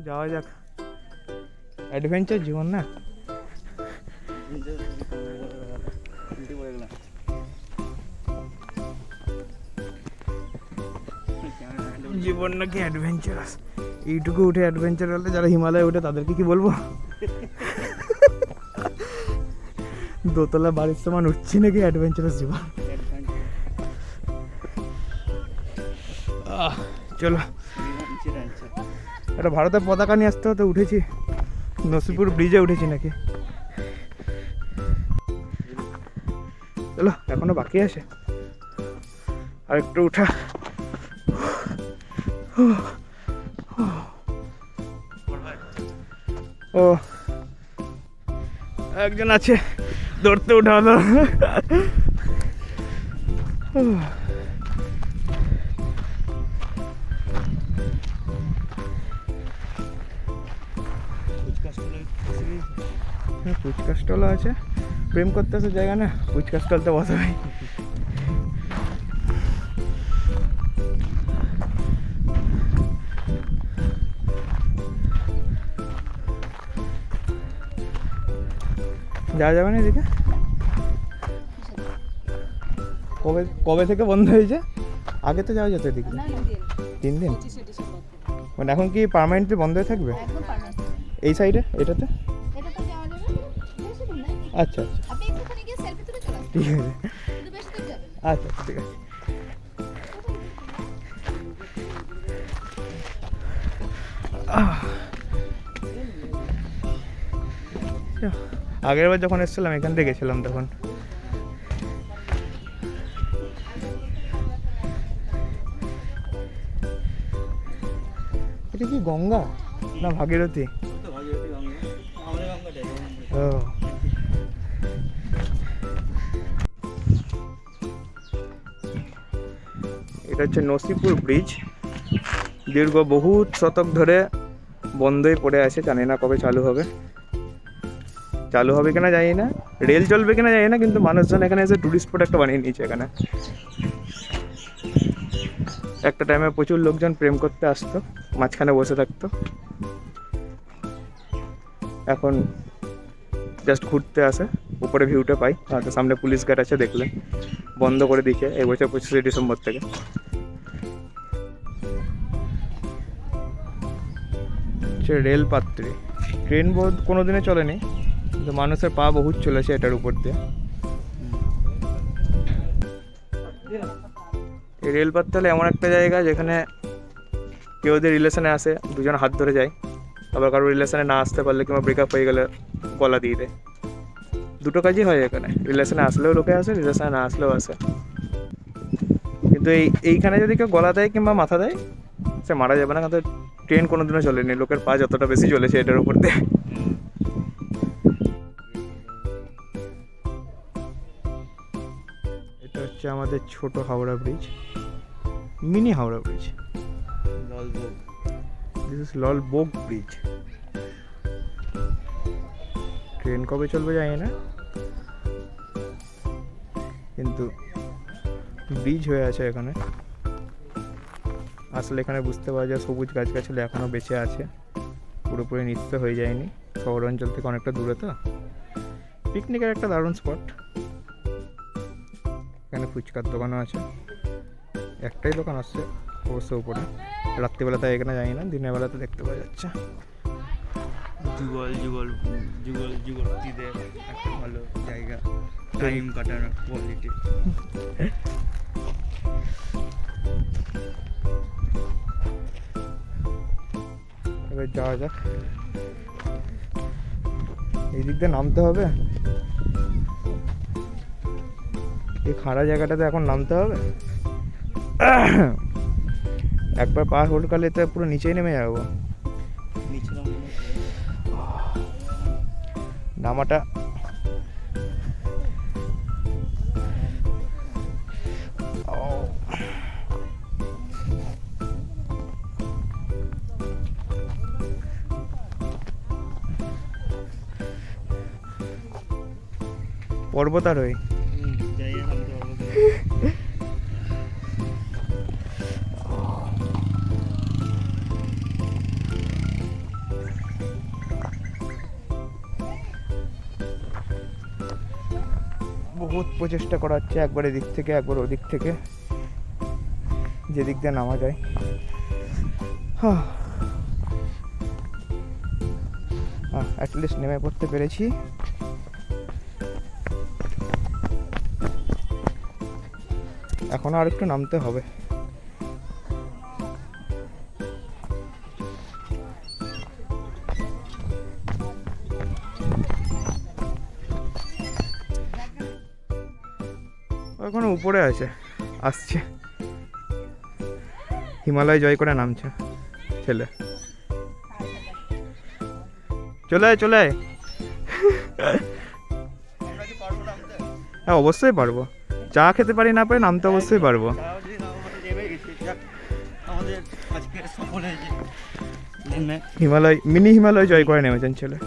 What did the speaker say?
যাওয়া যাক, অ্যাডভেঞ্চার জীবন না। জীবন নাকি অ্যাডভেঞ্চারাস, এইটুকু উঠে অ্যাডভেঞ্চার হলে যারা হিমালয়ে উঠে তাদেরকে কি বলবো, দোতলা বাড়ির সমান উঠছি নাকি অ্যাডভেঞ্চারাস জীবন। চলো, একটা ভারতের পতাকা নিয়ে আসতে হতে উঠেছি, নসিপুর ব্রিজে উঠেছি নাকি। চলো, এখনো বাকি আছে আর একটু উঠা। ও একজন আছে, ধরতে উঠা হলো। ফুচকা স্টলও আছে, প্রেম করতে আসে জায়গা না, ফুচকা স্টলতে বসে ভাই। যাওয়া যাবে না এদিকে? কবে কবে থেকে বন্ধ হয়েছে? আগে তো যাওয়া যেত এদিকে। 3 দিন? মানে এখন কি পার্মানেন্টলি বন্ধ হয়ে থাকবে এই সাইডে, এটাতে? আচ্ছা আচ্ছা, ঠিক আছে, আচ্ছা ঠিক আছে। আগের বার যখন এসেছিলাম এখান থেকে গেছিলাম তখন। এটা কি গঙ্গা না ভাগীরথী? ও, এটা হচ্ছে নসিপুর ব্রিজ, দীর্ঘ বহু শতক ধরে বন্ধই পড়ে আছে, জানি না কবে চালু হবে। চালু হবে কিনা জানি না, রেল চলবে কিনা জানি না, কিন্তু মানুষজন এখানে এসে টুরিস্ট স্পট একটা বানিয়ে নিয়েছে এখানে। একটা টাইমে প্রচুর লোকজন প্রেম করতে আসতো, মাঝখানে বসে থাকতো, এখন জাস্ট ঘুরতে আসে, উপরে ভিউটা পাই। হয়তো সামনে পুলিশ গার্ড আছে, দেখলে বন্ধ করে দিচ্ছে এই বছর 25শে ডিসেম্বর থেকে। রেল পাত্রী, ট্রেন বোধ কোনো দিনে চলেনি, কিন্তু মানুষের পা বহুত চলেছে এটার উপর দিয়ে। এই রেল পাত্র হলে এমন একটা জায়গা যেখানে কেউ যদি রিলেশনে আসে দুজন হাত ধরে যায়, আবার কারো রিলেশনে না আসতে পারলে কিংবা ব্রেকআপ হয়ে গেলে গলা দিয়ে দেয়। দুটো কাজই হয় এখানে, রিলেশনে আসলেও লোকে আসে, রিলেশনে না আসলেও আসে। কিন্তু এইখানে যদি কেউ গলা দেয় কিংবা মাথা দেয়, সে মারা যাবে না, কিন্তু ট্রেন কোনোদিনও চলেনি, লোকের পা যতটা বেশি চলেছে এটার উপর দিয়ে। এটা হচ্ছে আমাদের ছোট Howrah bridge, mini Howrah bridge, this is Lalbagh bridge. Train কবে চলবে জানি না, কিন্তু ব্রিজ হয়ে আছে এখানে। আসলে এখানে বুঝতে পারা যায় সবুজ গাছগাছালি এখনও বেঁচে আছে, পুরোপুরি নিঃস্ব হয়ে যায়নি। শহর অঞ্চল থেকে অনেকটা দূরে তো, পিকনিকের একটা দারুণ স্পট। এখানে ফুচকার দোকানও আছে, একটাই দোকান আসছে অবশ্য উপরে, রাত্রিবেলা তাই এখানে যাই না, দিনের বেলা তো দেখতে পাওয়া যাচ্ছে। যুগলদের একটা ভালো জায়গা, টাইম কাটানোর কোয়ালিটি। এবার যাওয়া যাক, এই দিক দিয়ে নামতে হবে, এই খাড়া জায়গাটাতে এখন নামতে হবে। একবার পা হোল্ডকালে তো পুরো নিচেই নেমে যাবো। নামাটা পর্বতারোহী। বহুত প্রচেষ্টা করা হচ্ছে, একবার এদিক থেকে একবার ওদিক থেকে, যেদিক দিয়ে নামা যায়। অ্যাটলিস্ট নেমে পড়তে পেরেছি। এখন আর একটু নামতে হবে। এখনো উপরে আছে, আসছে, হিমালয় জয় করে নামছে ছেলে। চলে আয় চলে আয়। হ্যাঁ অবশ্যই পারবো, চা খেতে পারি না পারি, নামতে অবশ্যই পারবো। হিমালয়, মিনি হিমালয় জয় করে নেমেছেন ছেলে।